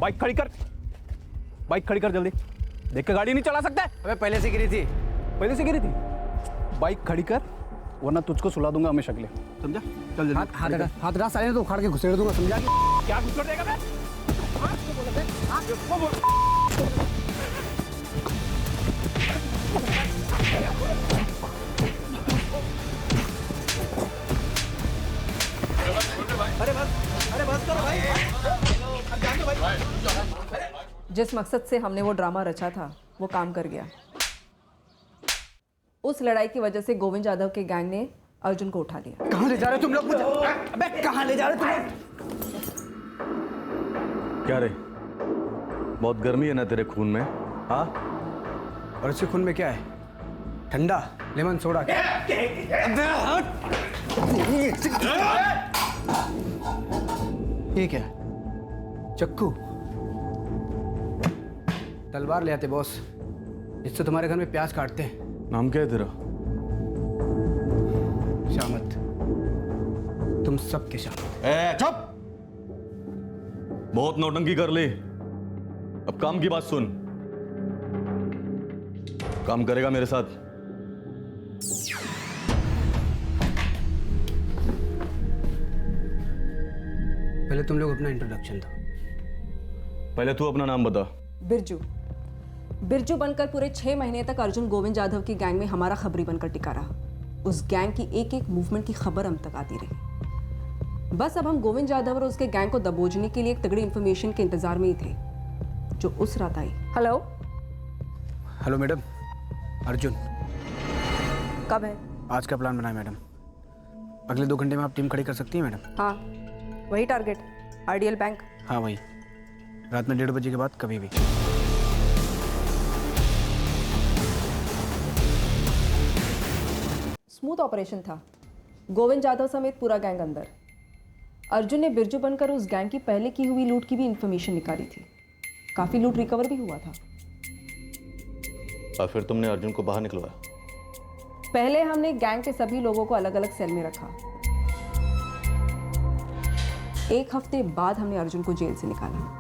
Bike खड़ी कर, bike खड़ी कर जल्दी। देख के गाड़ी नहीं चला सकता है। अबे पहले से गिरी थी। पहले से गिरी थी। बाइक खड़ी कर वरना तुझको सुला दूंगा हमेशा के लिए, समझा? चल जल्दी। हाथ हटा साले तो उखाड़ के घुसेड़ दूंगा, समझा? क्या घुसड़ देगा मैं? अरे बस करो भाई। जिस मकसद से हमने वो ड्रामा रचा था वो काम कर गया। उस लड़ाई की वजह से गोविंद यादव के गैंग ने अर्जुन को उठा लिया। कहाँ ले जा रहे हो तुम लोग मुझे? अबे कहाँ ले जा रहे हो तुम लोग? क्या रे, बहुत गर्मी है ना तेरे खून में? हाँ, और इसके खून में क्या है? ठंडा लेमन सोडा। ये क्या? चक्कू? तलवार ले आते बॉस, इससे तुम्हारे घर में प्याज काटते हैं। नाम क्या है तेरा? शामत, तुम सबके शामत। चुप! बहुत नौटंकी कर ली, अब काम की बात सुन। काम करेगा मेरे साथ? पहले तुम लोग अपना इंट्रोडक्शन दो। पहले तू अपना नाम बता। बिरजू। बिरजू बनकर पूरे 6 महीने तक अर्जुन गोविंद यादव की गैंग में हमारा खबरी बनकर टिका रहा। उस गैंग की एक एक मूवमेंट की खबर हम तक आती रही। बस अब हम गोविंद यादव और उसके गैंग को दबोचने के लिए एक तगड़ी इंफॉर्मेशन के इंतजार में ही थे जो उस रात आई। Hello hello madam, Arjun. कब है? आज का प्लान बनाए मैडम। अगले 2 घंटे में आप टीम खड़ी कर सकती हैं मैडम? हाँ वही टारगेट, आइडियल बैंक। हाँ वही, रात में 1:30 बजे के बाद कभी भी। स्मूथ ऑपरेशन था। गोविंद यादव समेत पूरा गैंग अंदर। अर्जुन ने बिरजू बनकर उस गैंग की पहले की हुई लूट की भी इंफॉर्मेशन निकाली थी। काफी लूट रिकवर भी हुआ था। और फिर तुमने अर्जुन को बाहर निकलवाया? पहले हमने गैंग के सभी लोगों को अलग अलग सेल में रखा। 1 हफ्ते बाद हमने अर्जुन को जेल से निकाला।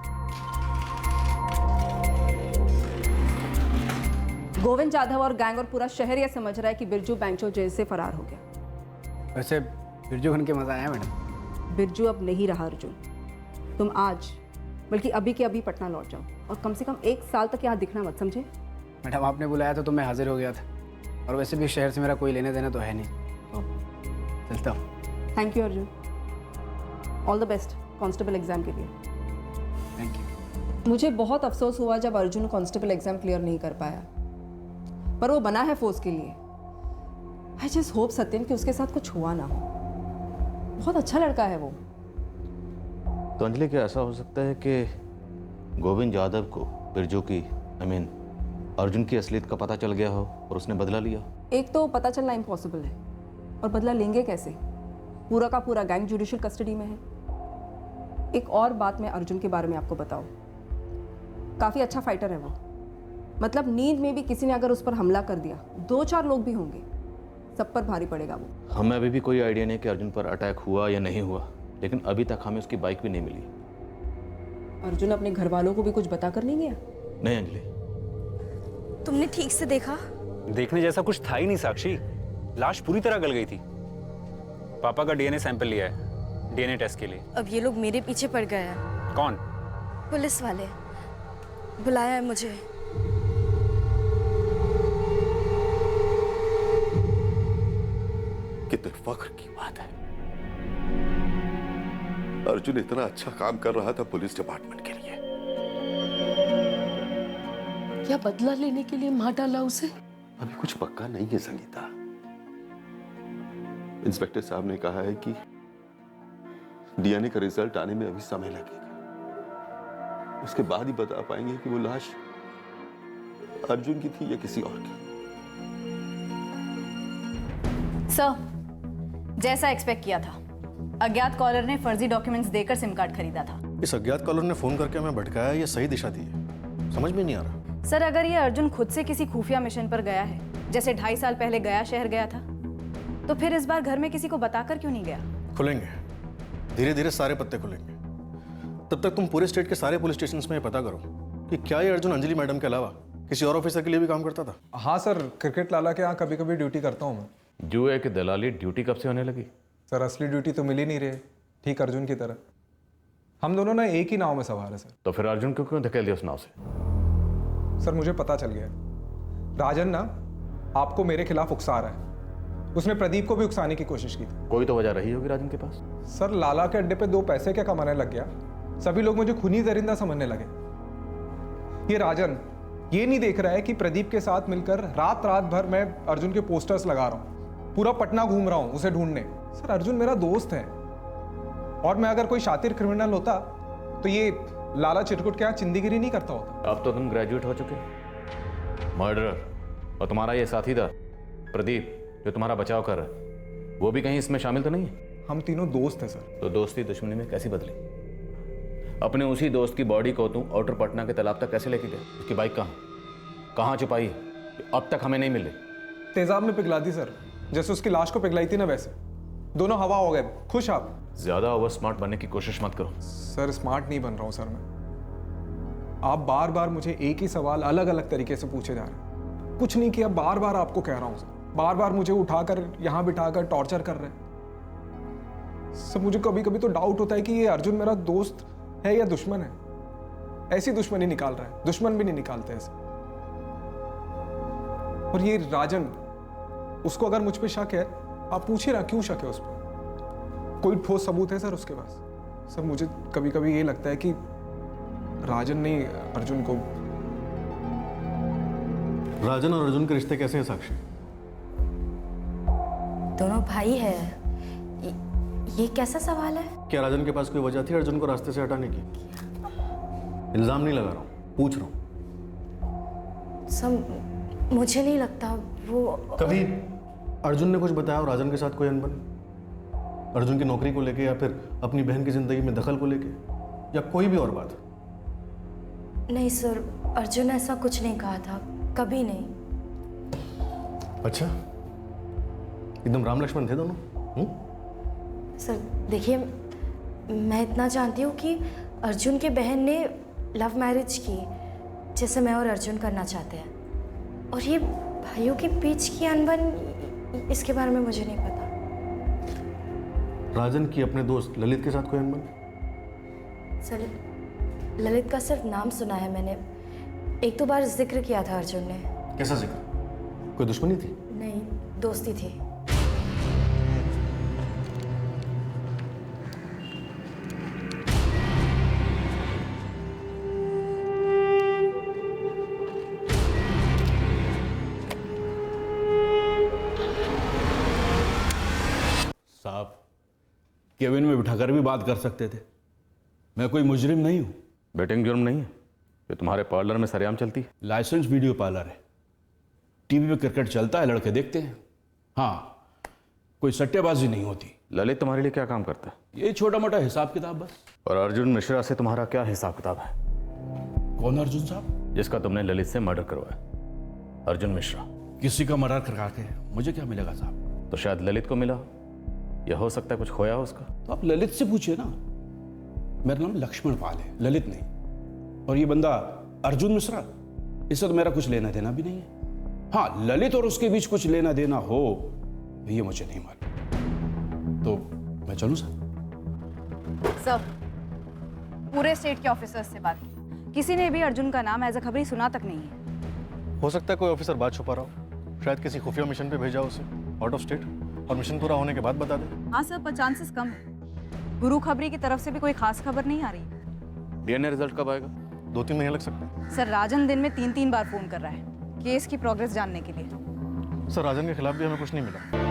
गोविंद यादव और गैंग और पूरा शहर यह समझ रहा है कि बिरजू बैंचो जेल से फरार हो गया। वैसे बिरजू बन के मजा आया मैडम? बिरजू अब नहीं रहा अर्जुन। तुम आज बल्कि अभी के अभी पटना लौट जाओ और कम से कम 1 साल तक यहाँ दिखना मत, समझे? मैडम आपने बुलाया था तो मैं हाजिर हो गया था, और वैसे भी शहर से मेरा कोई लेने देना तो है नहीं, तो चलता हूँ। Thank you Arjun. All the best constable exam के लिए। Thank you. मुझे बहुत अफसोस हुआ जब अर्जुन कांस्टेबल एग्जाम क्लियर नहीं कर पाया, पर वो बना है फोर्स के लिए। आई जस्ट होप सत्यम कि उसके साथ कुछ हुआ ना हो। बहुत अच्छा लड़का है वो। तो अंजलि, क्या ऐसा हो सकता है कि गोविंद यादव को बिरजू की अर्जुन की असलियत का पता चल गया हो और उसने बदला लिया? एक तो पता चलना इम्पॉसिबल है, और बदला लेंगे कैसे? पूरा का पूरा गैंग जुडिशियल कस्टडी में है। एक और बात मैं अर्जुन के बारे में आपको बताऊं, काफी अच्छा फाइटर है वो। मतलब नींद में भी किसी ने अगर उस पर हमला कर दिया, 2-4 लोग भी होंगे, सब पर भारी पड़ेगा वो। हमें अभी भी कोई आइडिया नहीं कि अर्जुन पर अटैक हुआ या नहीं हुआ, लेकिन अभी तक हमें उसकी बाइक भी नहीं मिली। अर्जुन अपने घर वालों को भी कुछ बता कर नहीं गया? नहीं अंजलि। तुमने ठीक से देखा? देखने जैसा कुछ था ही नहीं साक्षी, लाश पूरी तरह गल गई थी। पापा का डीएनए सैंपल लिया है डीएनए टेस्ट के लिए। अब ये लोग मेरे पीछे पड़ गए हैं। कौन? पुलिस वाले बुलाया है मुझे। कितने फख्र की बात है, अर्जुन इतना अच्छा काम कर रहा था पुलिस डिपार्टमेंट के लिए। क्या बदला लेने के लिए मार डाला उसे? अभी कुछ पक्का नहीं है संगीता। इंस्पेक्टर साहब ने कहा है कि डीएनए का रिजल्ट आने में अभी समय लगेगा। उसके बाद ही बता पाएंगे कि वो लाश अर्जुन की थी या किसी और की। सर, जैसा एक्सपेक्ट किया था, अज्ञात कॉलर ने फर्जी डॉक्यूमेंट्स देकर सिम कार्ड खरीदा था। इस अज्ञात कॉलर ने फोन करके हमें भटकाया या सही दिशा दी है, समझ में नहीं आ रहा। सर, अगर ये अर्जुन खुद से किसी खुफिया मिशन पर गया है, जैसे 2.5 साल पहले गया शहर गया था, तो फिर इस बार घर में किसी को बताकर क्यों नहीं गया? खुलेंगे, धीरे धीरे सारे पत्ते खुलेंगे। तब तक तुम पूरे स्टेट के सारे पुलिस स्टेशन में ये पता करो कि क्या ये अर्जुन अंजलि मैडम के अलावा किसी और ऑफिसर के लिए भी काम करता था। हाँ सर, क्रिकेट लाला के यहाँ कभी कभी ड्यूटी करता हूँ मैं। जुए की दलाली ड्यूटी कब से होने लगी? सर असली ड्यूटी तो मिल ही नहीं रही, ठीक अर्जुन की तरह। हम दोनों ना एक ही नाव में सवार है सर। तो फिर अर्जुन को क्यों धकेल दिया उस नाव से? सर मुझे पता चल गया, राजन ना आपको मेरे खिलाफ उकसा रहा है। उसने प्रदीप को भी उकसाने की कोशिश की थी। कोई तो वजह रही होगी राजन के पास। सर लाला के अड्डे पे 2 पैसे क्या कमाने लग गया, सभी लोग मुझे खूनी दरिंदा समझने लगे। ये राजन ये नहीं देख रहा है कि प्रदीप के साथ मिलकर रात रात भर मैं अर्जुन के पोस्टर्स लगा रहा हूँ, पूरा पटना घूम रहा हूँ उसे ढूंढने। सर अर्जुन मेरा दोस्त है, और मैं अगर कोई शातिर क्रिमिनल होता तो ये लाला चिरकुट के यहाँ चिंदीगिरी नहीं करता होता। अब तो तुम ग्रेजुएट हो चुके, मर्डरर, और तुम्हारा ये साथी था प्रदीप जो तुम्हारा बचाव कर रहा है, वो भी कहीं इसमें शामिल तो नहीं है? हम तीनों दोस्त हैं सर। तो दोस्ती दुश्मनी में कैसी बदली? अपने उसी दोस्त की बॉडी को तुम आउटर पटना के तालाब तक कैसे लेके गए? उसकी बाइक कहाँ छुपाई है? अब तक हमें नहीं मिले। तेजाब में पिघला दी सर, जैसे उसकी लाश को पिघलाई थी ना वैसे। दोनों हवा हो गए। खुश आप? ज्यादा ओवर स्मार्ट बनने की कोशिश मत करो। सर स्मार्ट नहीं बन रहा हूं सर मैं। आप बार बार मुझे एक ही सवाल अलग अलग तरीके से पूछे जा रहे हैं। कुछ नहीं किया, बार बार आपको कह रहा हूं सर। बार बार मुझे उठाकर यहां बिठाकर टॉर्चर कर रहे हैं सर। मुझे कभी कभी तो डाउट होता है कि ये अर्जुन मेरा दोस्त है या दुश्मन है। ऐसी दुश्मनी निकाल रहा है, दुश्मन भी नहीं निकालते ऐसे। और ये राजन, उसको अगर मुझ पे शक है, आप पूछिए ना क्यों शक है उस पर? कोई ठोस सबूत है सर उसके पास? सर मुझे कभी कभी ये लगता है कि राजन ने अर्जुन को। राजन और अर्जुन के रिश्ते कैसे हैं साक्षी? दोनों भाई है। ये कैसा सवाल है? क्या राजन के पास कोई वजह थी अर्जुन को रास्ते से हटाने की? इल्जाम नहीं लगा रहा हूँ, पूछ रहा हूँ। सब मुझे नहीं लगता वो। कभी अर्जुन ने कुछ बताया और राजन के साथ कोई अनबन? अर्जुन की नौकरी को लेके, या फिर अपनी बहन की जिंदगी में दखल को लेके, या कोई भी और बात? नहीं सर, अर्जुन ने ऐसा कुछ नहीं कहा था, कभी नहीं। अच्छा, एकदम राम लक्ष्मण थे दोनों? सर देखिए, मैं इतना जानती हूँ कि अर्जुन की बहन ने लव मैरिज की, जैसे मैं और अर्जुन करना चाहते हैं। और ये भाइयों के बीच की अनबन, इसके बारे में मुझे नहीं पता। राजन की अपने दोस्त ललित के साथ कोई अनबन? सर ललित का सिर्फ नाम सुना है मैंने, 1-2 बार जिक्र किया था अर्जुन ने। कैसा जिक्र? कोई दुश्मनी थी? नहीं, दोस्ती थी। साहब, केबिन में बिठाकर भी बात कर सकते थे। मैं कोई मुजरिम नहीं हूँ। बेटिंग जुर्म नहीं है जो तुम्हारे पार्लर में सरेआम चलती है? लाइसेंस वीडियो पार्लर है, टीवी पे क्रिकेट चलता है, लड़के देखते हैं। हाँ, कोई सट्टेबाजी नहीं होती। ललित तुम्हारे लिए क्या काम करता है? ये छोटा मोटा हिसाब किताब बस। और अर्जुन मिश्रा से तुम्हारा क्या हिसाब किताब है? कौन अर्जुन साहब? जिसका तुमने ललित से मर्डर करवाया, अर्जुन मिश्रा। किसी का मर्डर करवा के मुझे क्या मिलेगा साहब? तो शायद ललित को मिला, या हो सकता है कुछ खोया हो उसका। तो आप ललित से पूछिए ना। मेरा नाम लक्ष्मण पाल है, ललित नहीं। और ये बंदा अर्जुन मिश्रा, इससे तो मेरा कुछ लेना देना भी नहीं है। हाँ, ललित और उसके बीच कुछ लेना देना हो ये मुझे नहीं मालूम। तो मैं चलूं सर? सर, पूरे स्टेट के ऑफिसर्स से बात की, किसी ने भी अर्जुन का नाम एज अ खबरी सुना तक नहीं है। हो सकता है कोई ऑफिसर बात छुपा रहा हो, शायद किसी खुफिया मिशन पे भेजा उसे आउट ऑफ स्टेट, और मिशन पूरा होने के बाद बता दे। हाँ सर, पर चांसेस कम है। गुरु खबरी की तरफ से भी कोई खास खबर नहीं आ रही। डीएनए रिजल्ट कब आएगा? 2-3 महीने लग सकते हैं। सर राजन दिन में 3-3 बार फोन कर रहा है केस की प्रोग्रेस जानने के लिए। सर राजन के खिलाफ भी हमें कुछ नहीं मिला।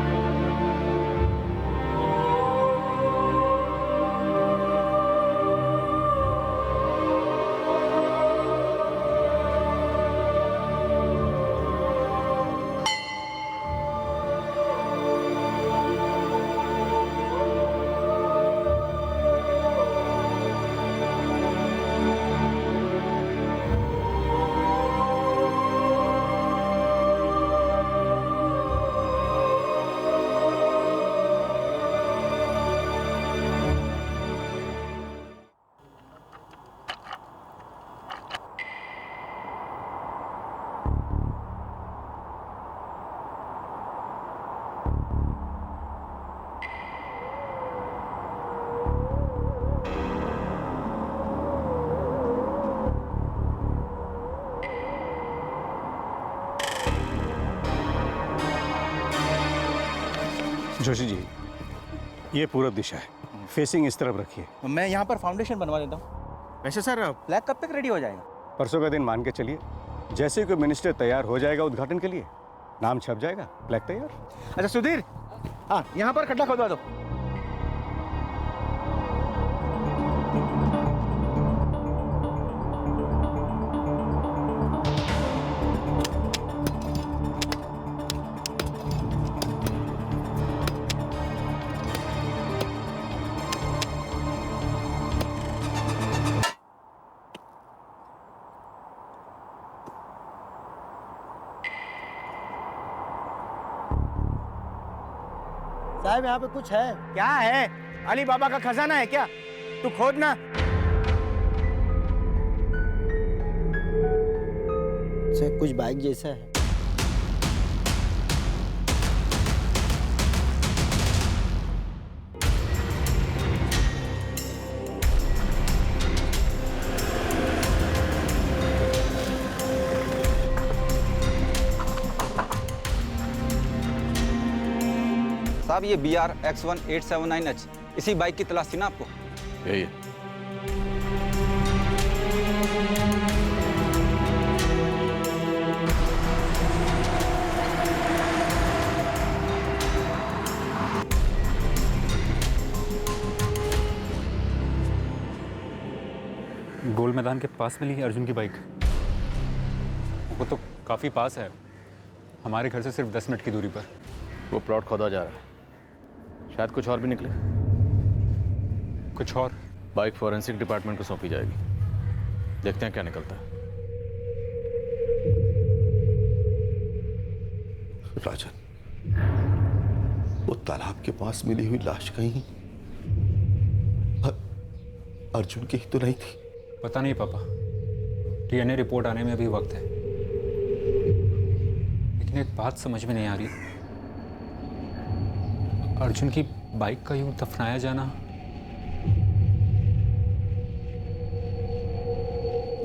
जोशी जी, ये पूरब दिशा है, फेसिंग इस तरफ रखिए। मैं यहाँ पर फाउंडेशन बनवा देता हूँ। वैसे सर फ्लैग कब तक रेडी हो जाएगा? परसों का दिन मान के चलिए, जैसे ही कोई मिनिस्टर तैयार हो जाएगा उद्घाटन के लिए, नाम छप जाएगा, फ्लैग तैयार। अच्छा सुधीर, हाँ यहाँ पर खड्डा खोदवा दो। साहब यहाँ पे कुछ है। क्या है? अली बाबा का खजाना है क्या? तू खोद ना। सर कुछ बाइक जैसा है। साहब ये BR X1879H, इसी बाइक की तलाश थी ना आपको? यही है। गोल मैदान के पास मिली है अर्जुन की बाइक। वो तो काफ़ी पास है, हमारे घर से सिर्फ 10 मिनट की दूरी पर। वो प्लॉट खोदा जा रहा है, शायद कुछ और भी निकले। कुछ और? बाइक फॉरेंसिक डिपार्टमेंट को सौंपी जाएगी, देखते हैं क्या निकलता है। राजन, वो तालाब के पास मिली हुई लाश कहीं अर्जुन की ही तो नहीं थी? पता नहीं पापा, DNA रिपोर्ट आने में अभी वक्त है। लेकिन एक बात समझ में नहीं आ रही, अर्जुन की बाइक का यूं दफनाया जाना।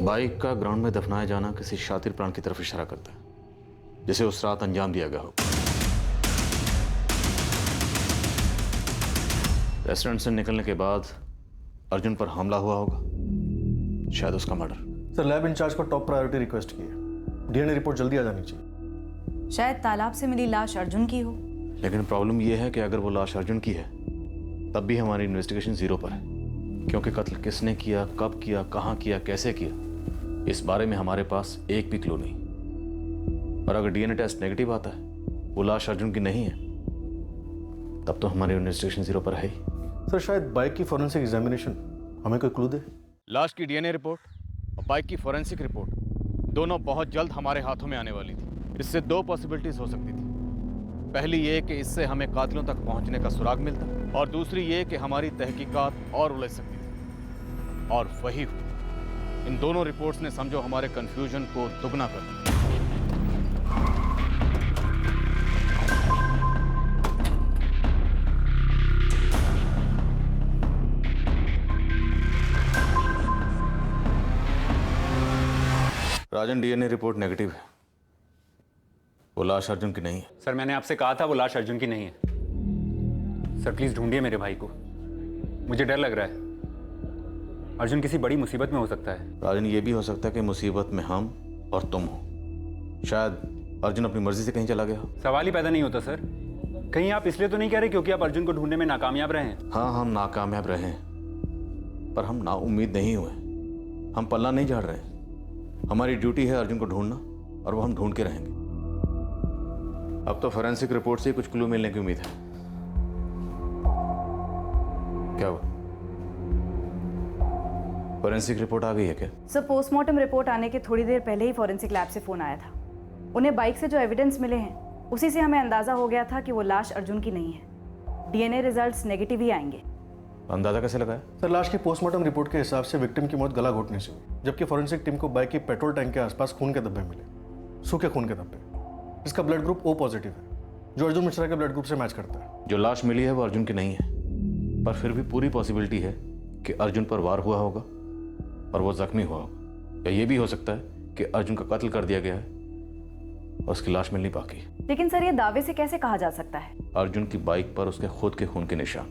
बाइक का ग्राउंड में दफनाया जाना किसी शातिर प्राण की तरफ इशारा करता है, जिसे उस रात अंजाम दिया गया हो। रेस्टोरेंट से निकलने के बाद अर्जुन पर हमला हुआ होगा, शायद उसका मर्डर। सर लैब इंचार्ज को टॉप प्रायोरिटी रिक्वेस्ट की है, DNA रिपोर्ट जल्दी आ जानी चाहिए। शायद तालाब से मिली लाश अर्जुन की हो। लेकिन प्रॉब्लम यह है कि अगर वो लाश अर्जुन की है तब भी हमारी इन्वेस्टिगेशन जीरो पर है, क्योंकि कत्ल किसने किया, कब किया, कहाँ किया, कैसे किया, इस बारे में हमारे पास एक भी क्लू नहीं। और अगर DNA टेस्ट नेगेटिव आता है, वो लाश अर्जुन की नहीं है, तब तो हमारी इन्वेस्टिगेशन जीरो पर है ही। सर शायद बाइक की फॉरेंसिक एग्जामिनेशन हमें कोई क्लू दे। लाश की DNA रिपोर्ट और बाइक की फॉरेंसिक रिपोर्ट दोनों बहुत जल्द हमारे हाथों में आने वाली थी। इससे दो पॉसिबिलिटीज हो सकती थी। पहली ये कि इससे हमें कातिलों तक पहुंचने का सुराग मिलता, और दूसरी ये कि हमारी तहकीकात और उलझ सकती थी। और वही हुआ। इन दोनों रिपोर्ट्स ने समझो हमारे कंफ्यूजन को दुगना कर दिया। राजन, DNA रिपोर्ट नेगेटिव है, वो लाश अर्जुन की नहीं है। सर मैंने आपसे कहा था वो लाश अर्जुन की नहीं है। सर प्लीज ढूंढिए मेरे भाई को, मुझे डर लग रहा है। अर्जुन किसी बड़ी मुसीबत में हो सकता है। राजन, ये भी हो सकता है कि मुसीबत में हम और तुम हो। शायद अर्जुन अपनी मर्जी से कहीं चला गया। सवाल ही पैदा नहीं होता सर। कहीं आप इसलिए तो नहीं कह रहे क्योंकि आप अर्जुन को ढूंढने में नाकामयाब रहे हैं? हाँ, हम नाकामयाब रहे हैं, पर हम नाउम्मीद नहीं हुए। हम पल्ला नहीं झाड़ रहे। हमारी ड्यूटी है अर्जुन को ढूंढना, और वो हम ढूंढ के रहेंगे। अब तो फोरेंसिक रिपोर्ट से कुछ क्लू मिलने की उम्मीद है। क्या हुआ? फोरेंसिक रिपोर्ट आ गई है क्या? सर पोस्टमार्टम रिपोर्ट आने के थोड़ी देर पहले ही फॉरेंसिक लैब से फोन आया था। उन्हें बाइक से जो एविडेंस मिले हैं उसी से हमें अंदाजा हो गया था कि वो लाश अर्जुन की नहीं है। DNA रिजल्ट्स नेगेटिव ही आएंगे। अंदाजा कैसे लगाया? सर लाश की पोस्टमार्टम रिपोर्ट के हिसाब से विक्टिम की मौत गला घोटने से हुई, जबकि फॉरेंसिक टीम को बाइक की पेट्रोल टैंक के आसपास खून के धब्बे मिले, सूखे खून के धब्बे। इसका ब्लड ग्रुप O पॉजिटिव है, जो अर्जुन मिश्रा के ब्लड ग्रुप से मैच करता है। जो लाश मिली है वो अर्जुन की नहीं है, पर फिर भी पूरी पॉसिबिलिटी है कि अर्जुन पर वार हुआ होगा और वो जख्मी हुआ होगा। या ये भी हो सकता है कि अर्जुन का कत्ल कर दिया गया है और उसकी लाश मिलनी बाकी है। लेकिन सर ये दावे से कैसे कहा जा सकता है? अर्जुन की बाइक पर उसके खुद के खून के निशान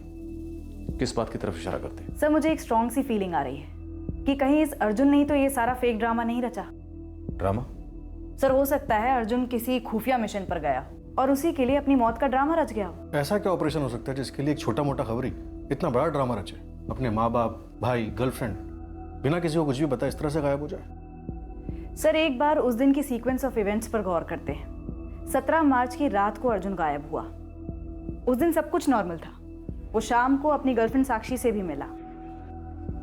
किस बात की तरफ इशारा करते हैं? सर मुझे एक स्ट्रॉन्ग सी फीलिंग आ रही है कि कहीं इस अर्जुन ने ही तो ये सारा फेक ड्रामा नहीं रचा। ड्रामा? सर हो सकता है अर्जुन किसी खुफिया मिशन पर गया और उसी के लिए अपनी मौत का ड्रामा रच गया हो। ऐसा क्या ऑपरेशन हो सकता है जिसके लिए एक छोटा मोटा खबरी इतना बड़ा ड्रामा रचे? अपने माँ बाप, भाई, गर्लफ्रेंड बिना किसी को कुछ भी बताए इस तरह से गायब हो जाए? सर एक बार उस दिन की सीक्वेंस ऑफ इवेंट्स पर गौर करते हैं। 17 मार्च की रात को अर्जुन गायब हुआ। उस दिन सब कुछ नॉर्मल था। वो शाम को अपनी गर्लफ्रेंड साक्षी से भी मिला,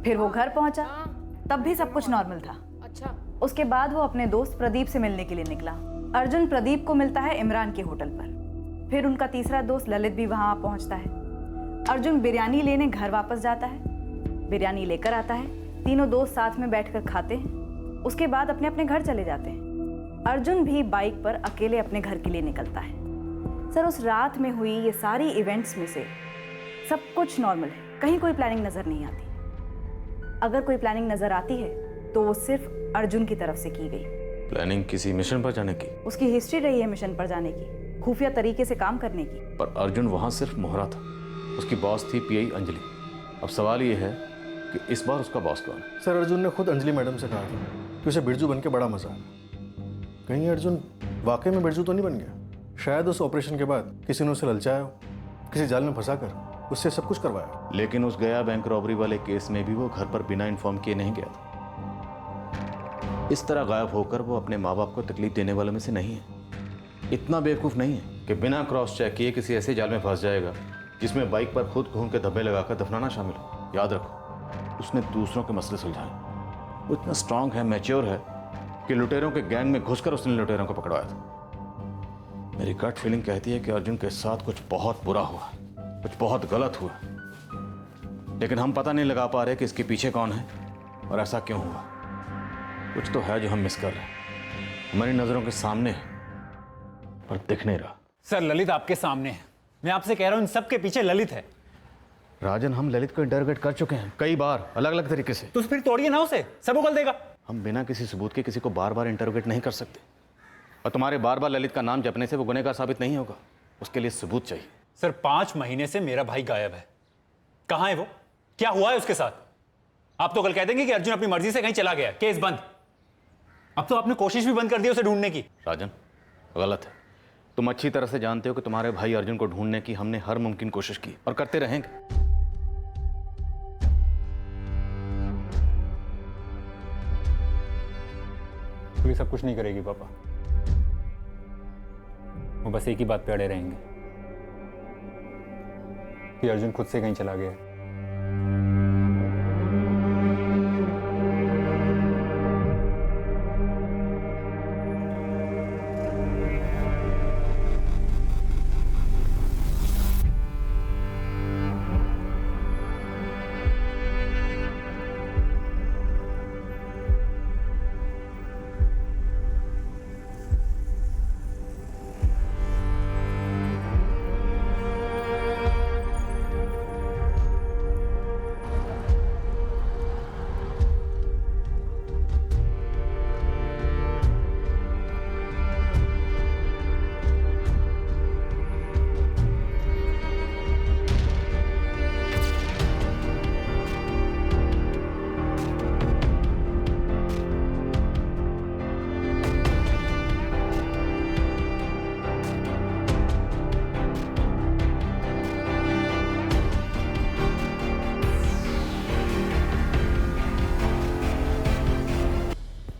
फिर वो घर पहुंचा, तब भी सब कुछ नॉर्मल था। अच्छा, उसके बाद वो अपने दोस्त प्रदीप से मिलने के लिए निकला। अर्जुन प्रदीप को मिलता है इमरान के होटल पर। फिर उनका तीसरा दोस्त ललित भी वहां पहुंचता है। अर्जुन बिरयानी लेने घर वापस जाता है, बिरयानी लेकर आता है, तीनों दोस्त साथ में बैठकर खाते हैं। उसके बाद अपने अपने घर चले जाते हैं। अर्जुन भी बाइक पर अकेले अपने घर के लिए निकलता है। सर उस रात में हुई ये सारी इवेंट्स में से सब कुछ नॉर्मल है, कहीं कोई प्लानिंग नजर नहीं आती। अगर कोई प्लानिंग नजर आती है तो वो सिर्फ अर्जुन की तरफ से की गई। प्लानिंग किसी मिशन पर जाने की? उसकी हिस्ट्री रही है मिशन पर जाने की, खुफिया तरीके से काम करने की। पर अर्जुन वहां सिर्फ मोहरा था, उसकी बॉस थी पीआई अंजलि। अब सवाल ये है कि इस बार उसका बॉस कौन है? सर अर्जुन ने खुद अंजलि मैडम से कहा था कि उसे बिरजू बन के बड़ा मजा आया। कहीं अर्जुन वाकई में बिरजू तो नहीं बन गया? शायद उस ऑपरेशन के बाद किसी ने उसे ललचाया हो, किसी जाल में फंसाकर उससे सब कुछ करवाया। लेकिन उस गया बैंक रॉबरी वाले केस में भी वो घर पर बिना इन्फॉर्म किए नहीं गया था। इस तरह गायब होकर वो अपने माँ बाप को तकलीफ देने वालों में से नहीं है। इतना बेवकूफ़ नहीं है कि बिना क्रॉस चेक किए किसी ऐसे जाल में फंस जाएगा जिसमें बाइक पर खुद खून के धब्बे लगाकर दफनाना शामिल हो। याद रखो, उसने दूसरों के मसले सुलझाए। वो इतना स्ट्रांग है, मैच्योर है कि लुटेरों के गैंग में घुसकर उसने लुटेरों को पकड़वाया था। मेरी गट फीलिंग कहती है कि अर्जुन के साथ कुछ बहुत बुरा हुआ, कुछ बहुत गलत हुआ, लेकिन हम पता नहीं लगा पा रहे कि इसके पीछे कौन है और ऐसा क्यों हुआ। कुछ तो है जो हम मिस कर रहे हैं, हमारी नजरों के सामने है पर दिख नहीं रहा। सर ललित आपके सामने है, मैं आपसे कह रहा हूं इन सब के पीछे ललित है। राजन, हम ललित को इंटरोगेट कर चुके हैं कई बार, अलग अलग तरीके से। तो फिर तोड़िए ना उसे, सब उगल देगा। हम बिना किसी सबूत के किसी को बार बार इंटरोगेट नहीं कर सकते, और तुम्हारे बार बार ललित का नाम जपने से वो गुनहगार साबित नहीं होगा। उसके लिए सबूत चाहिए। सर 5 महीने से मेरा भाई गायब है, कहां है वो, क्या हुआ है उसके साथ? आप तो कल कह देंगे कि अर्जुन अपनी मर्जी से कहीं चला गया, केस बंद। अब तो आपने कोशिश भी बंद कर दी उसे ढूंढने की। राजन, गलत है। तुम अच्छी तरह से जानते हो कि तुम्हारे भाई अर्जुन को ढूंढने की हमने हर मुमकिन कोशिश की और करते रहेंगे। पुलिस सब कुछ नहीं करेगी पापा, वो बस एक ही बात पे अड़े रहेंगे कि अर्जुन खुद से कहीं चला गया।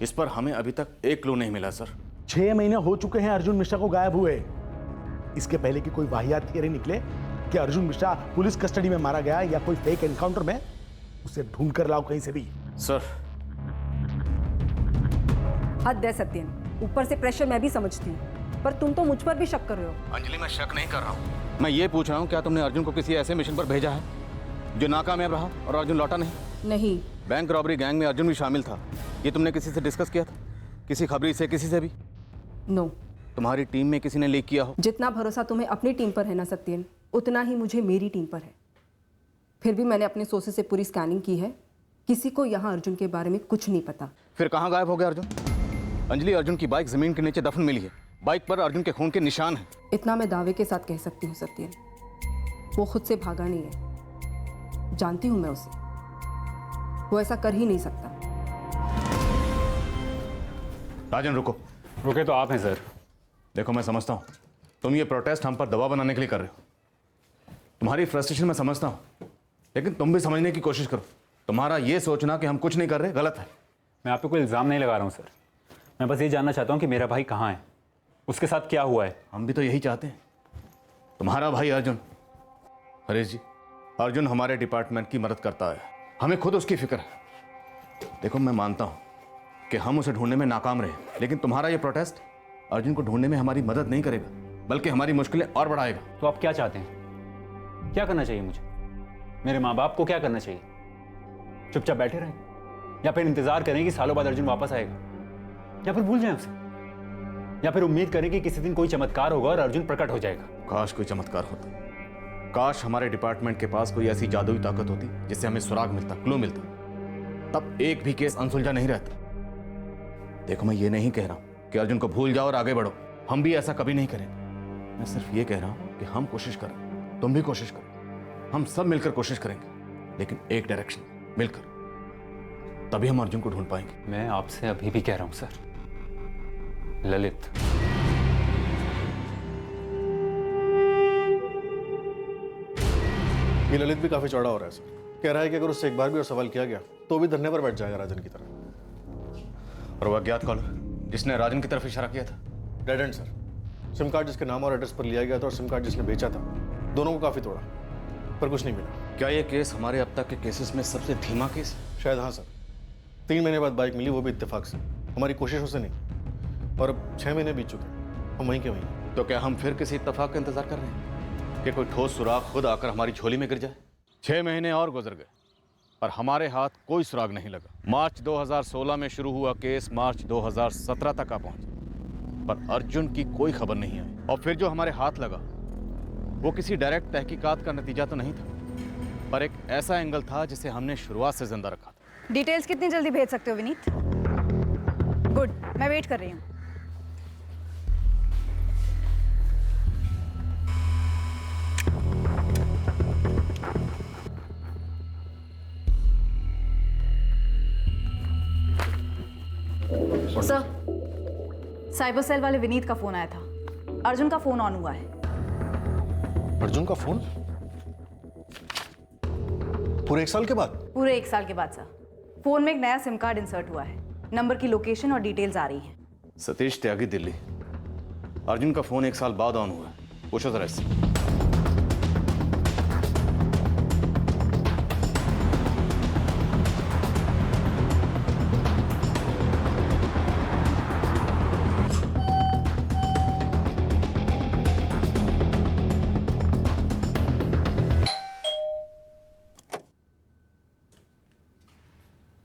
इस पर हमें अभी तक एक क्लू नहीं मिला सर। 6 महीने हो चुके हैं अर्जुन मिश्रा को गायब हुए। इसके पहले की कोई वाहियात थियरी निकले कि अर्जुन मिश्रा पुलिस कस्टडी में मारा गया या कोई फेक एनकाउंटर में, उसे ढूंढ कर लाओ कहीं से भी। सर हद है सत्यन, ऊपर से प्रेशर मैं भी समझती हूँ, पर तुम तो मुझ पर भी शक कर रहे हो। अंजलि, मैं शक नहीं कर रहा हूँ, मैं ये पूछ रहा हूँ क्या तुमने अर्जुन को किसी ऐसे मिशन पर भेजा है जो नाकामयाब रहा और अर्जुन लौटा नहीं? नहीं। बैंक रॉबरी गैंग में अर्जुन भी शामिल था, ये तुमने किसी से डिस्कस किया था? किसी खबरी से, किसी से भी? नो। तुम्हारी टीम में किसी ने लीक किया हो? जितना भरोसा तुम्हें अपनी टीम पर है ना सत्यन, उतना ही मुझे मेरी टीम पर है। फिर भी मैंने अपने सोर्सेज से पूरी स्कैनिंग की है, किसी को यहाँ अर्जुन के बारे में कुछ नहीं पता। फिर कहाँ गायब हो गया अर्जुन? अंजलि, अर्जुन की बाइक जमीन के नीचे दफन मिली है, बाइक पर अर्जुन के खून के निशान हैं। इतना मैं दावे के साथ कह सकती हूँ सत्यन, वो खुद से भागा नहीं है। जानती हूँ मैं उसे, वो ऐसा कर ही नहीं सकता। राजन रुको। रुके तो आप हैं सर। देखो मैं समझता हूँ तुम ये प्रोटेस्ट हम पर दबाव बनाने के लिए कर रहे हो। तुम्हारी फ्रस्ट्रेशन मैं समझता हूँ, लेकिन तुम भी समझने की कोशिश करो। तुम्हारा ये सोचना कि हम कुछ नहीं कर रहे गलत है। मैं आप पे कोई इल्ज़ाम नहीं लगा रहा हूँ सर, मैं बस ये जानना चाहता हूँ कि मेरा भाई कहाँ है, उसके साथ क्या हुआ है। हम भी तो यही चाहते हैं। तुम्हारा भाई अर्जुन, हरीश जी, अर्जुन हमारे डिपार्टमेंट की मदद करता है, हमें खुद उसकी फिक्र है। देखो मैं मानता हूँ कि हम उसे ढूंढने में नाकाम रहे, लेकिन तुम्हारा ये प्रोटेस्ट अर्जुन को ढूंढने में हमारी मदद नहीं करेगा, बल्कि हमारी मुश्किलें और बढ़ाएगा। तो आप क्या चाहते हैं? क्या करना चाहिए मुझे? मेरे माँ बाप को क्या करना चाहिए? चुपचाप बैठे रहें या फिर इंतजार करें कि सालों बाद अर्जुन वापस आएगा, या फिर भूल जाएं उसे, या फिर उम्मीद करें कि किसी दिन कोई चमत्कार होगा और अर्जुन प्रकट हो जाएगा? काश कोई चमत्कार होता, काश हमारे डिपार्टमेंट के पास कोई ऐसी जादुई ताकत होती जिससे हमें सुराग मिलता, क्लू मिलता, तब एक भी केस अनसुलझा नहीं रहता। देखो मैं ये नहीं कह रहा कि अर्जुन को भूल जाओ और आगे बढ़ो, हम भी ऐसा कभी नहीं करेंगे। मैं सिर्फ ये कह रहा हूं कि हम कोशिश करें, तुम भी कोशिश करो, हम सब मिलकर कोशिश करेंगे, लेकिन एक डायरेक्शन मिलकर, तभी हम अर्जुन को ढूंढ पाएंगे। मैं आपसे अभी भी कह रहा हूं सर, ललित। ये ललित भी काफी चौड़ा हो रहा है सर। कह रहा है कि अगर उससे एक बार भी और सवाल किया गया तो भी धरने पर बैठ जाएगा राजन की तरह। और वह अज्ञात कॉलर जिसने राजन की तरफ इशारा किया था? Dead and sir. SIM card जिसके नाम और एड्रेस पर लिया गया था और सिम कार्ड जिसने बेचा था, दोनों को काफी तोड़ा पर कुछ नहीं मिला। क्या ये केस हमारे अब तक के केसेस में सबसे धीमा केस? शायद हाँ सर। 3 महीने बाद बाइक मिली, वो भी इत्तेफाक से, हमारी कोशिशों से नहीं। और अब 6 महीने बीत चुके हैं, हम वहीं के वहीं। तो क्या हम फिर किसी इत्तेफाक का इंतजार कर रहे हैं कि कोई ठोस सुराग खुद आकर हमारी झोली में गिर जाए? 6 महीने और गुजर गए पर हमारे हाथ कोई सुराग नहीं लगा। मार्च 2016 में शुरू हुआ केस मार्च 2017 तक आ पहुंचा, पर अर्जुन की कोई खबर नहीं आई। और फिर जो हमारे हाथ लगा वो किसी डायरेक्ट तहकीकात का नतीजा तो नहीं था, पर एक ऐसा एंगल था जिसे हमने शुरुआत से जिंदा रखा था। डिटेल्स कितनी जल्दी भेज सकते हो विनीत? गुड, मैं वेट कर रही हूँ। सर, साइबर सेल वाले विनीत का फोन आया था। अर्जुन का फोन ऑन हुआ है। अर्जुन का फोन? पूरे 1 साल के बाद? पूरे 1 साल के बाद सर। फोन में एक नया सिम कार्ड इंसर्ट हुआ है, नंबर की लोकेशन और डिटेल्स आ रही हैं। सतीश त्यागी, दिल्ली। अर्जुन का फोन 1 साल बाद ऑन हुआ है, पूछो जरा इससे।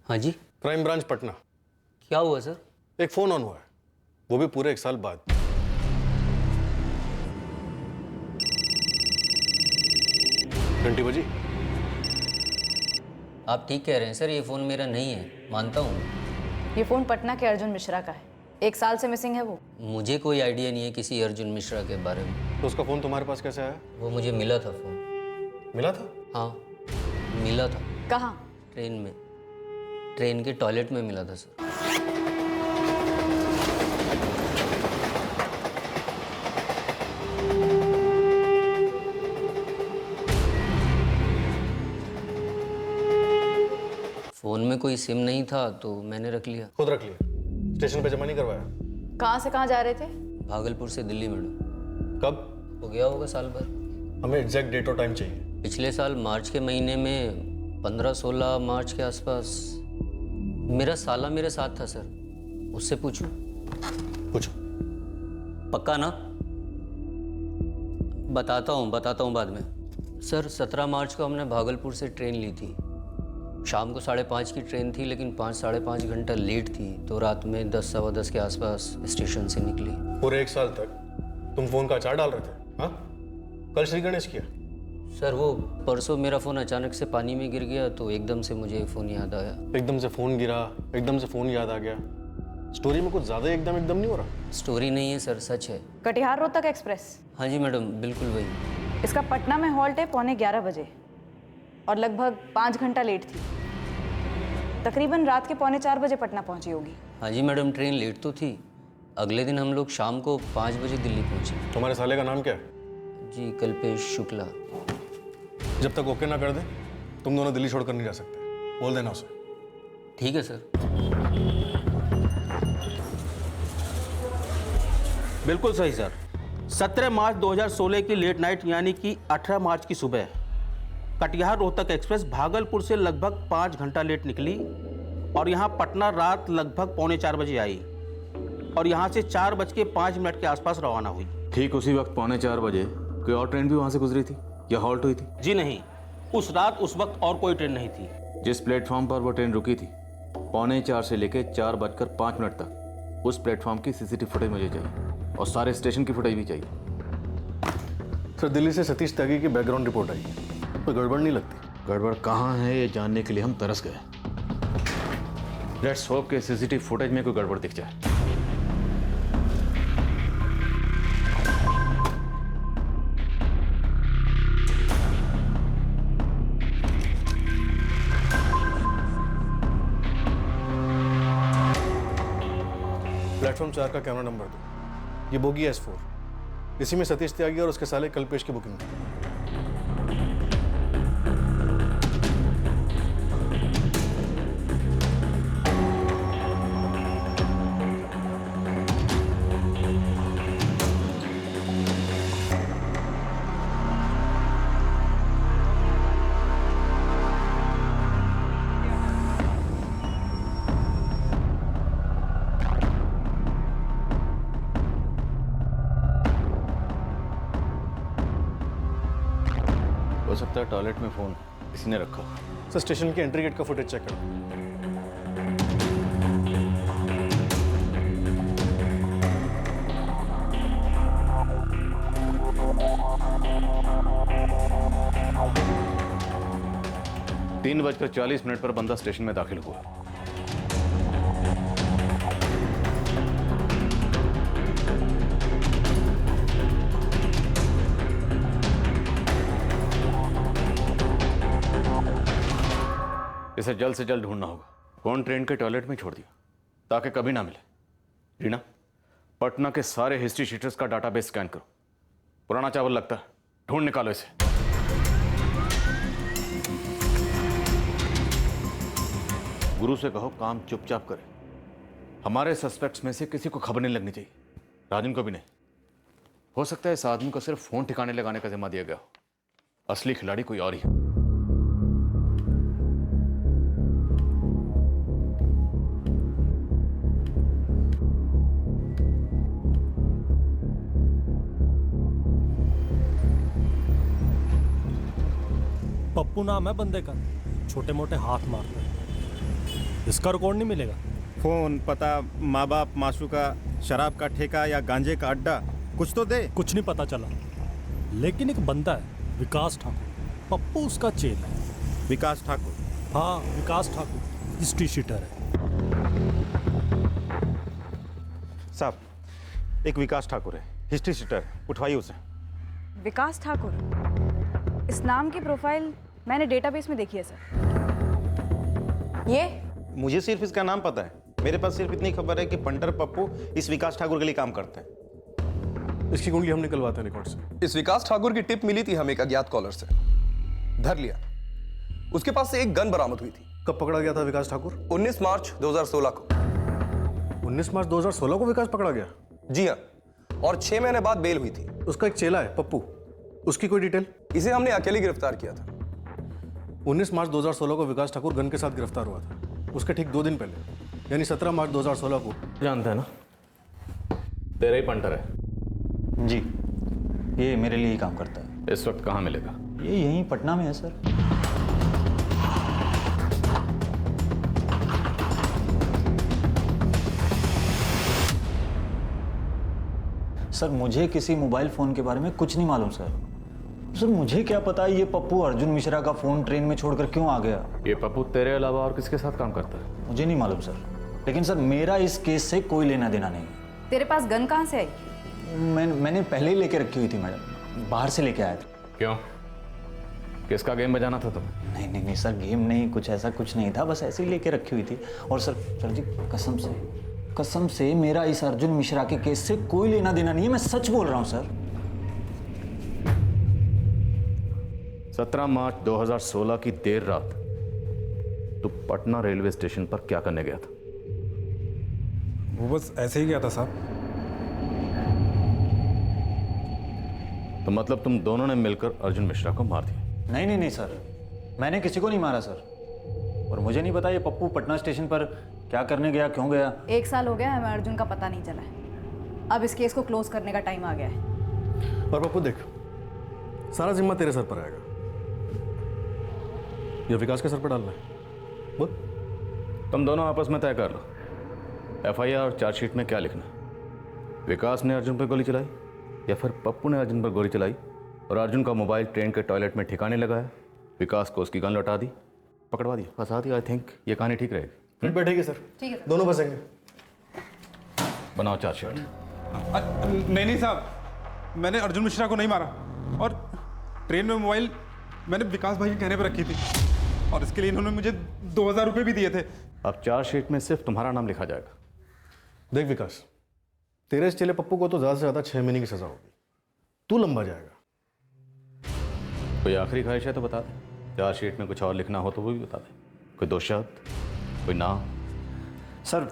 हाँ जी। Crime branch Patna. क्या हुआ सर? एक फोन ऑन हुआ है, वो भी पूरे 1 साल बाद। घंटी बजी। आप ठीक कह रहे हैं सर, ये फ़ोन मेरा नहीं है, मानता हूँ। ये फ़ोन पटना के अर्जुन मिश्रा का है, 1 साल से मिसिंग है वो। मुझे कोई आइडिया नहीं है किसी अर्जुन मिश्रा के बारे में। तो उसका फ़ोन तुम्हारे पास कैसे आया? वो मुझे मिला था फ़ोन। मिला था? हाँ मिला था। कहाँ? ट्रेन में, ट्रेन के टॉयलेट में मिला था सर। फ़ोन में कोई सिम नहीं था तो मैंने रख लिया। खुद रख लिया? स्टेशन पे जमा नहीं करवाया? कहाँ से कहाँ जा रहे थे? भागलपुर से दिल्ली मैडम। कब? हो गया होगा साल भर। हमें एग्जैक्ट डेट और टाइम चाहिए। पिछले साल मार्च के महीने में 15-16 मार्च के आसपास मेरा साला मेरे साथ था सर, उससे पूछूं? पूछो। पक्का ना? बताता हूँ बाद में। सर 17 मार्च को हमने भागलपुर से ट्रेन ली थी। शाम को 5:30 की ट्रेन थी, लेकिन 5-5.5 घंटा लेट थी, तो रात में 10-10:15 के आसपास स्टेशन से निकली। पूरे 1 साल तक तुम फोन का अचार डाल रहे थे? हाँ? कल श्री गणेश किया? सर वो परसों मेरा फ़ोन अचानक से पानी में गिर गया तो एकदम से मुझे फ़ोन याद आया। एकदम से फ़ोन गिरा, एकदम से फ़ोन याद आ गया। स्टोरी में कुछ ज़्यादा एकदम नहीं हो रहा? स्टोरी नहीं है सर, सच है। कटिहार रोहतक एक्सप्रेस। हाँ जी मैडम, बिल्कुल वही। इसका पटना में हॉल्ट है 11:15 बजे और लगभग 5 घंटा लेट थी। तकरीबन रात के 3:45 बजे पटना पहुंची होगी। हाँ जी मैडम, ट्रेन लेट तो थी। अगले दिन हम लोग शाम को 5 बजे दिल्ली पहुंचे। तुम्हारे साले का नाम क्या है? जी कल्पेश शुक्ला। जब तक ओके ना कर दे तुम दोनों दिल्ली छोड़कर नहीं जा सकते, बोल देना उसे। ठीक है सर। बिल्कुल सही सर। 17 मार्च 2016 की लेट नाइट यानी कि 18 मार्च की सुबह कटिहार रोहतक एक्सप्रेस भागलपुर से लगभग 5 घंटा लेट निकली और यहाँ पटना रात लगभग 3:45 बजे आई और यहाँ से 4:05 के आसपास रवाना हुई। ठीक उसी वक्त 3:45 बजे कोई और ट्रेन भी वहाँ से गुजरी थी या हॉल्ट हुई थी? जी नहीं, उस रात उस वक्त और कोई ट्रेन नहीं थी। जिस प्लेटफॉर्म पर वो ट्रेन रुकी थी 3:45 से लेकर 4:05 तक उस प्लेटफॉर्म की सीसीटीवी फुटेज मुझे चाहिए और सारे स्टेशन की फुटेज भी चाहिए। सर दिल्ली से सतीश त्यागी की बैकग्राउंड रिपोर्ट आई, कोई गड़बड़ नहीं लगती? गड़बड़ कहाँ है ये जानने के लिए हम तरस गए। लेट्स होप के सीसीटीवी फुटेज में कोई गड़बड़ दिख जाए। प्लेटफॉर्म 4 का कैमरा नंबर दो। ये बोगी S4, इसी में सतीश त्यागी और उसके साले कल्पेश की बुकिंग थी। हो सकता है टॉयलेट में फोन किसी ने रखा। सर स्टेशन के एंट्री गेट का फुटेज चेक करो। तीन 3:40 पर बंदा स्टेशन में दाखिल हुआ। इसे जल्द से जल्द ढूंढना होगा। कौन ट्रेन के टॉयलेट में छोड़ दिया ताकि कभी ना मिले। रीना, पटना के सारे हिस्ट्री शीटर्स का डाटाबेस स्कैन करो। पुराना चावल लगता है, ढूंढ निकालो इसे। गुरु से कहो काम चुपचाप करे। हमारे सस्पेक्ट्स में से किसी को खबर नहीं लगनी चाहिए, राजन को भी नहीं। हो सकता है इस आदमी को सिर्फ फोन ठिकाने लगाने का जिम्मा दिया गया हो, असली खिलाड़ी कोई और ही है। पप्पू नाम है बंदे का, छोटे मोटे हाथ मारते हैं। इसका रिकॉर्ड नहीं मिलेगा? फोन, पता, माँ बाप, मासूका, शराब का ठेका या गांजे का अड्डा, कुछ तो दे। कुछ नहीं पता चला, लेकिन एक बंदा है विकास ठाकुर, पप्पू उसका चेल है। विकास ठाकुर? हाँ, विकास ठाकुर हिस्ट्री शीटर है। साहब, एक विकास ठाकुर है, हिस्ट्री शीटर, उठवाइए उसे। विकास ठाकुर, इस नाम की प्रोफाइल मैंने डेटाबेस में देखी है सर। ये मुझे सिर्फ इसका नाम पता है। मेरे पास सिर्फ इतनी खबर है कि पंटर पप्पू इस विकास ठाकुर के लिए काम करते हैं। इसकी कुंडली हम निकलवाते हैं रिकॉर्ड से। इस विकास ठाकुर की टिप मिली थी हमें एक अज्ञात कॉलर से, धर लिया। उसके पास से एक गन बरामद हुई थी। कब पकड़ा गया था विकास ठाकुर? 19 मार्च 2016 को। 19 मार्च 2016 को विकास पकड़ा गया? जी हाँ, और 6 महीने बाद बेल हुई थी। उसका एक चेला है पप्पू, उसकी कोई डिटेल? इसे हमने अकेले गिरफ्तार किया था। 19 मार्च 2016 को विकास ठाकुर गन के साथ गिरफ्तार हुआ था। उसके ठीक 2 दिन पहले यानी 17 मार्च 2016 को। जानता है ना, तेरा ही पंटर है। जी, ये मेरे लिए ही काम करता है। इस वक्त कहाँ मिलेगा? ये यहीं पटना में है सर। सर मुझे किसी मोबाइल फ़ोन के बारे में कुछ नहीं मालूम सर। सर मुझे क्या पता ये पप्पू अर्जुन मिश्रा का फ़ोन ट्रेन में छोड़कर क्यों आ गया। ये पप्पू तेरे अलावा और किसके साथ काम करता है? मुझे नहीं मालूम सर। लेकिन सर मेरा इस केस से कोई लेना देना नहीं है। तेरे पास गन कहाँ से आई? मैंने पहले ही लेके रखी हुई थी मैडम, बाहर से लेके आया था। क्यों, किसका गेम बजाना था तुम्हें? नहीं सर, गेम नहीं, कुछ ऐसा कुछ नहीं था, बस ऐसे ही लेके रखी हुई थी। और सर जी कसम से मेरा इस अर्जुन मिश्रा के केस से कोई लेना देना नहीं है, मैं सच बोल रहा हूँ सर। 17 मार्च 2016 की देर रात तू पटना रेलवे स्टेशन पर क्या करने गया था? वो बस ऐसे ही गया था साहब। तो मतलब तुम दोनों ने मिलकर अर्जुन मिश्रा को मार दिया? नहीं सर, मैंने किसी को नहीं मारा सर। और मुझे नहीं पता ये पप्पू पटना स्टेशन पर क्या करने गया, क्यों गया। 1 साल हो गया हमें अर्जुन का पता नहीं चला है। अब इस केस को क्लोज करने का टाइम आ गया है। और पप्पू देख, सारा जिम्मा तेरे सर पर आएगा या विकास के सर पर डालना है? बोल। तुम दोनों आपस में तय कर लो FIR और चार्जशीट में क्या लिखना है। विकास ने अर्जुन पर गोली चलाई या फिर पप्पू ने अर्जुन पर गोली चलाई और अर्जुन का मोबाइल ट्रेन के टॉयलेट में ठिकाने लगाया, विकास को उसकी गन लौटा दी, पकड़वा दिया, फंसा दिया। आई थिंक ये कहानी ठीक रहेगी। बैठेगी सर, ठीक है, दोनों फंसेंगे। बनाओ चार्जशीट। नहीं साहब, मैंने अर्जुन मिश्रा को नहीं मारा। और ट्रेन में मोबाइल मैंने विकास भाई के कहने पर रखी थी और इसके लिए इन्होंने मुझे 2000 रुपये भी दिए थे। अब चार्जशीट में सिर्फ तुम्हारा नाम लिखा जाएगा। देख विकास, तेरे इस चेले पप्पू को तो ज्यादा से ज्यादा 6 महीने की सजा होगी, तू लंबा जाएगा। कोई आखिरी ख्वाहिश है तो बता दे, चार्जशीट में कुछ और लिखना हो तो वो भी बता दे। कोई 2 शब्द, कोई नाम। सर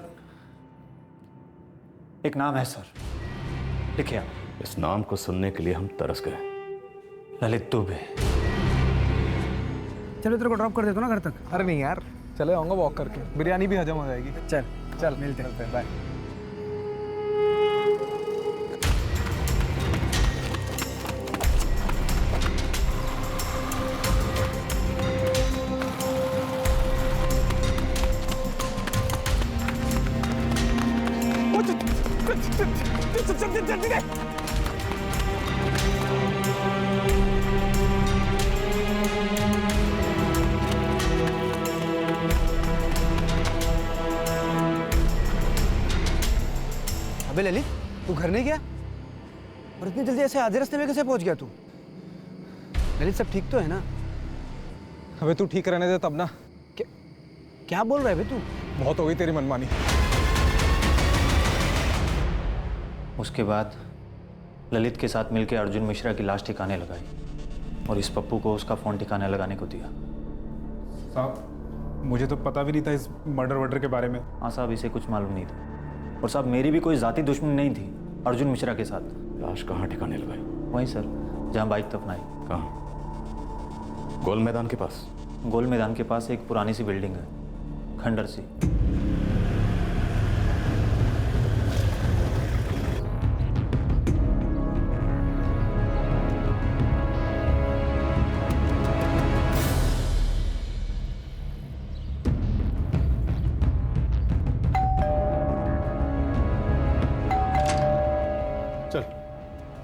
एक नाम है सर, लिखिए आप। इस नाम को सुनने के लिए हम तरस गए। ललित दुबे। चलो तेरे को ड्रॉप कर देता हूँ ना घर तक। अरे नहीं यार, चले आऊँगा वॉक करके, बिरयानी भी हजम हो जाएगी। चल मिलते हैं, बाय। अबे ललित, तू घर नहीं गया? और इतनी जल्दी ऐसे आधे रास्ते में कैसे पहुंच गया तू? ललित सब ठीक तो है ना? अबे तू ठीक रहने दे तब ना। क्या बोल रहा है बे तू? बहुत हो गई तेरी मनमानी। उसके बाद ललित के साथ मिलकर अर्जुन मिश्रा की लाश ठिकाने लगाई और इस पप्पू को उसका फोन ठिकाने लगाने को दिया। साहब मुझे तो पता भी नहीं था इस मर्डर के बारे में। हाँ साहब, इसे कुछ मालूम नहीं था। और साहब मेरी भी कोई जाती दुश्मनी नहीं थी अर्जुन मिश्रा के साथ। लाश कहाँ ठिकाने लगाई? वहीं सर, जहाँ बाइक दफनाई। कहाँ? गोल मैदान के पास? गोल मैदान के पास एक पुरानी सी बिल्डिंग है, खंडर सी।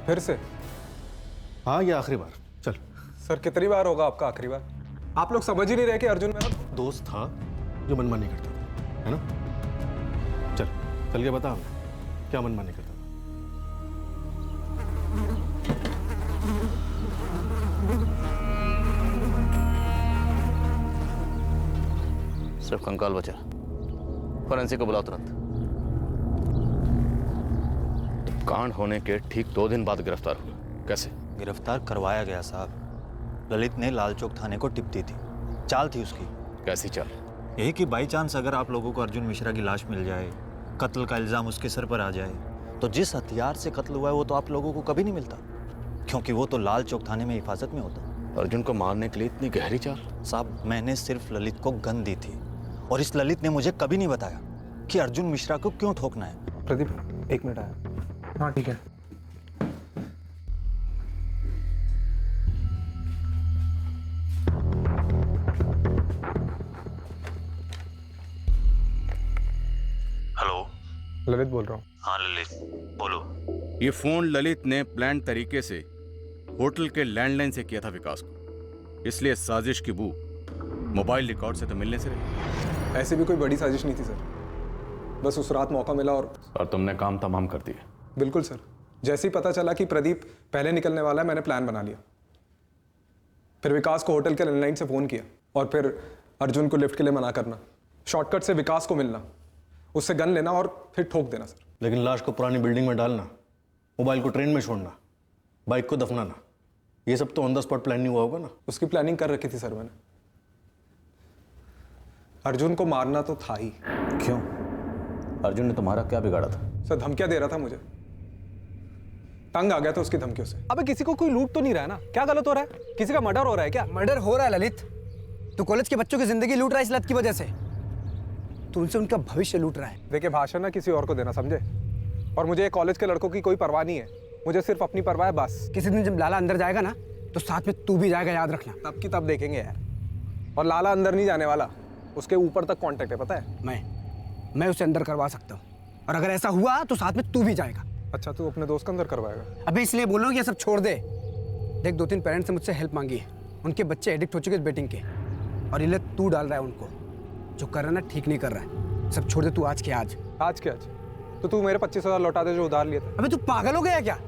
फिर से? हाँ, ये आखिरी बार। चल। सर कितनी बार होगा आपका आखिरी बार? आप लोग समझ ही नहीं रहे कि अर्जुन मेरा दोस्त था जो मनमानी करता था, है ना? चल के बता क्या मनमानी करता था। सिर्फ कंकाल बचा, फॉरेंसिक को बुलाओ तुरंत। कांड होने के ठीक 2 दिन बाद गिरफ्तार हुआ। कैसे गिरफ्तार करवाया गया साहब? ललित ने लाल चौक थाने को टिप दी थी, चाल थी उसकी। कैसी चाल? यही कि बाई चांस अगर आप लोगों को अर्जुन मिश्रा की लाश मिल जाए, कत्ल का इल्जाम उसके सर पर आ जाए, तो जिस हथियार से कत्ल हुआ है वो तो आप लोगों को कभी नहीं मिलता, क्योंकि वो तो लाल चौक थाने में हिफाजत में होता। अर्जुन को मारने के लिए इतनी गहरी चाल? साहब मैंने सिर्फ ललित को गन दी थी और इस ललित ने मुझे कभी नहीं बताया कि अर्जुन मिश्रा को क्यों ठोकना है। प्रदीप 1 मिनट आया। हाँ ठीक है। हेलो, ललित बोल रहा हूँ। हाँ ललित बोलो। ये फोन ललित ने प्लान तरीके से होटल के लैंडलाइन से किया था विकास को, इसलिए साजिश की बू मोबाइल रिकॉर्ड से तो मिलने से रही। ऐसे भी कोई बड़ी साजिश नहीं थी सर, बस उस रात मौका मिला और तुमने काम तमाम कर दिया। बिल्कुल सर, जैसे ही पता चला कि प्रदीप पहले निकलने वाला है, मैंने प्लान बना लिया। फिर विकास को होटल के लैंडलाइन से फ़ोन किया और फिर अर्जुन को लिफ्ट के लिए मना करना, शॉर्टकट से विकास को मिलना, उससे गन लेना और फिर ठोक देना सर। लेकिन लाश को पुरानी बिल्डिंग में डालना, मोबाइल को ट्रेन में छोड़ना, बाइक को दफनाना, ये सब तो ऑन द स्पॉट प्लान नहीं हुआ होगा ना? उसकी प्लानिंग कर रखी थी सर मैंने। अर्जुन को मारना तो था ही। क्यों? अर्जुन ने तुम्हारा क्या बिगाड़ा था? सर धमकियां दे रहा था मुझे, तंग आ गया था उसकी धमकियों से। अबे किसी को कोई लूट तो नहीं रहा है ना? क्या गलत हो रहा है? किसी का मर्डर हो रहा है क्या? मर्डर हो रहा है ललित। तू कॉलेज के बच्चों की जिंदगी लूट रहा है इस लत की वजह से। तू उनसे उनका भविष्य लूट रहा है। देखिए भाषण ना किसी और को देना, समझे? और मुझे कॉलेज के लड़कों की कोई परवाह नहीं है, मुझे सिर्फ अपनी परवाह है बस। किसी दिन जब लाला अंदर जाएगा ना तो साथ में तू भी जाएगा, याद रखना। तब की तब देखेंगे यार। और लाला अंदर नहीं जाने वाला, उसके ऊपर तक कांटेक्ट है, पता है? मैं उसे अंदर करवा सकता हूँ, और अगर ऐसा हुआ तो साथ में तू भी जाएगा। अच्छा, तू अपने दोस्त का अंदर करवाएगा? अबे इसलिए बोल रहा हूँ ये सब छोड़ दे। देख 2-3 पेरेंट्स से मुझसे हेल्प मांगी है, उनके बच्चे एडिक्ट हो चुके हैं बेटिंग के, और ये तू डाल रहा है उनको। जो कर रहा है ना ठीक नहीं कर रहा है। सब छोड़ दे तू आज के आज। आज के आज? तो तू मेरे 25,000 लौटा दे जो उधार लिए थे। अबे तू पागल हो गया क्या?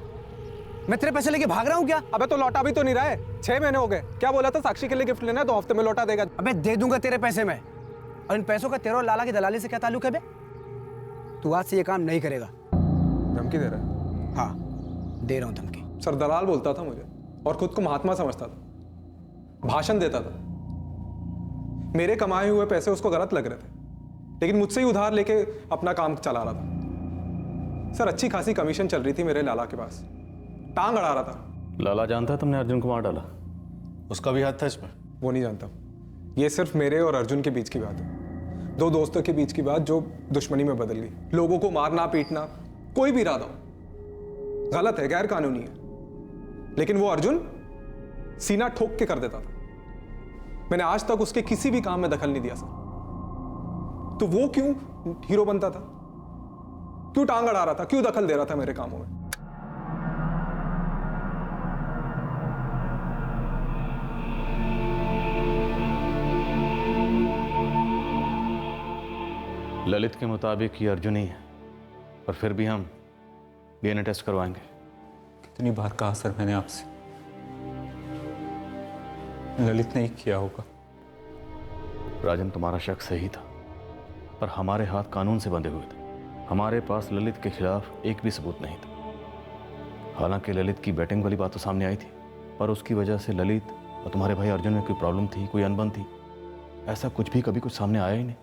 मैं तेरे पैसे लेके भाग रहा हूँ क्या? अबे तो लौटा भी तो नहीं रहा है, 6 महीने हो गए। क्या बोला था साक्षी के लिए गिफ्ट लेना है 2 हफ्ते में लौटा देगा। अबे दे दूंगा तेरे पैसे में, और इन पैसों का तेरा और लाला की दलाली से क्या ताल्लुक है बे? तू आज से ये काम नहीं करेगा। धमकी दे रहा है? हाँ दे रहा हूँ धमकी। सर दलाल बोलता था मुझे और खुद को महात्मा समझता था, भाषण देता था। मेरे कमाए हुए पैसे उसको गलत लग रहे थे, लेकिन मुझसे ही उधार लेके अपना काम चला रहा था। सर अच्छी खासी कमीशन चल रही थी मेरे लाला के पास, टांग अड़ा रहा था। लाला जानता है तुमने अर्जुन को मार डाला? उसका भी हाथ था इसमें? वो नहीं जानता, ये सिर्फ मेरे और अर्जुन के बीच की बात है। 2 दोस्तों के बीच की बात जो दुश्मनी में बदल गई। लोगों को मारना पीटना, कोई भी इरादा हो, गलत है, गैर कानूनी है, लेकिन वो अर्जुन सीना ठोक के कर देता था। मैंने आज तक उसके किसी भी काम में दखल नहीं दिया सर। तो वो क्यों हीरो बनता था? क्यों टांग अड़ा रहा था? क्यों दखल दे रहा था मेरे कामों में? ललित के मुताबिक ये अर्जुन ही है, पर फिर भी हम डीएनए टेस्ट करवाएंगे। कितनी बार कहा सर मैंने आपसे, ललित ने ही किया होगा। राजन तुम्हारा शक सही था, पर हमारे हाथ कानून से बंधे हुए थे। हमारे पास ललित के खिलाफ एक भी सबूत नहीं था। हालांकि ललित की बैटिंग वाली बात तो सामने आई थी, पर उसकी वजह से ललित और तुम्हारे भाई अर्जुन में कोई प्रॉब्लम थी, कोई अनबन थी, ऐसा कुछ भी कभी कुछ सामने आया ही नहीं।